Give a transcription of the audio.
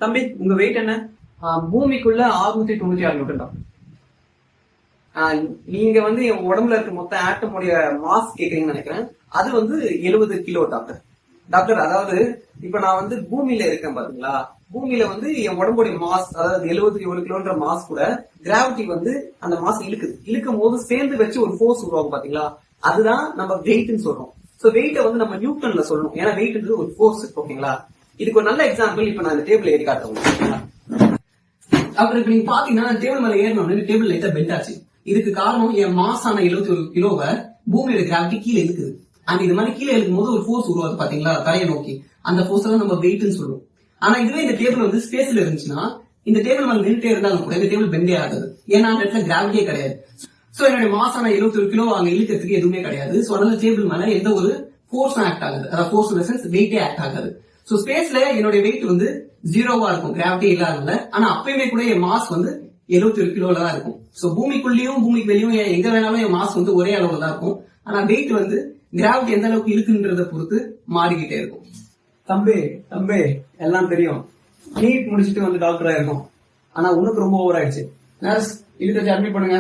தம்பி உங்க வெயிட் என்ன? பூமிக்குள்ள 696 நியூட்டன் தான். நீங்க வந்து என் உடம்புல இருக்க மொத்த ஆட்டமுடைய மாஸ் கேக்குறீங்கன்னு நினைக்கிறேன். அது வந்து 70 கிலோ டாக்டர். டாக்டர் அதாவது இப்ப நான் வந்து பூமியில இருக்கேன் பாத்தீங்களா, பூமியில வந்து என் உடம்புடைய மாஸ் அதாவது 71 கிலோன்ற மாஸ் கூட கிராவிட்டி வந்து அந்த மாஸ் இழுக்கும் போது சேர்ந்து வச்சு ஒரு ஃபோர்ஸ் உருவாகும் பாத்தீங்களா, அதுதான் நம்ம வெயிட்னு சொல்றோம். சோ வெயிட்ட வந்து நம்ம நியூட்டன்ல சொல்லணும், ஏன்னா வெயிட்ன்றது ஒரு ஃபோர்ஸ். ஓகேங்களா? இதுக்கு ஒரு நல்ல எக்ஸாம்பிள் இப்ப நான் இந்த டேபிள் ஏறி காட்டுறேன். டாக்டர் இப்ப நீங்க பாத்தீங்கன்னா டேபிள் மேல ஏறணும், டேபிள் லைட்டா பெண்ட் ஆச்சு. இதுக்கு காரணம் என் மாஸ் ஆன 71 கிலோவை பூமியோட கிராவிட்டி கீழே இழுக்குது. அண்ட் இது மாதிரி கீழே இழுக்கும் போது ஒரு ஃபோர்ஸ் உருவாது பாத்தீங்களா தரையை நோக்கி, அந்த ஃபோர்ஸ் தான் நம்ம வெயிட்னு சொல்லுவோம். ஆனா இதுவே இந்த டேபிள் வந்து ஸ்பேஸ்ல இருந்துச்சுன்னா இந்த டேபிள் மேல நின்றுட்டே இருந்தாலும் கூட இந்த டேபிள் பெண்டே ஆகாது, ஏன்னா அந்த இடத்துல கிராவிட்டியே கிடையாது. சோ என்னுடைய மாஸ் ஆன 71 கிலோ அங்க இழுக்கிறதுக்கு எதுவுமே கிடையாது. சோ அதனால டேபிள் மேல எந்த ஒரு ஃபோர்ஸும் ஆக்ட் ஆகாது, அதாவது ஃபோர்ஸ் இன் தி சென்ஸ் வெயிட்டே ஆக்ட் ஆகாது. சோ ஸ்பேஸ்ல என்னுடைய வெயிட் வந்து ஜீரோவா இருக்கும், கிராவிட்டி இல்லாதனால. ஆனா அப்பயுமே கூட என் மாஸ் வந்து 71 கிலோல தான் இருக்கும். சோ பூமிக்குள்ளேயும் பூமிக்கு வெளியும் எங்க வேணாலும் என் மாஸ் வந்து ஒரே அளவுல தான் இருக்கும். ஆனா வெயிட் வந்து கிராவிட்டி எந்த அளவுக்கு இருக்குன்றத பொறுத்து மாறிக்கிட்டே இருக்கும். தம்பி தம்பி எல்லாம் தெரியும், நீட் முடிச்சுட்டு வந்து டாக்டர் ஆயிருக்கும். ஆனா உனக்கு ரொம்ப ஓவர் ஆயிடுச்சு. நர்ஸ், இதுக்கு அட்மிட் பண்ணுங்க.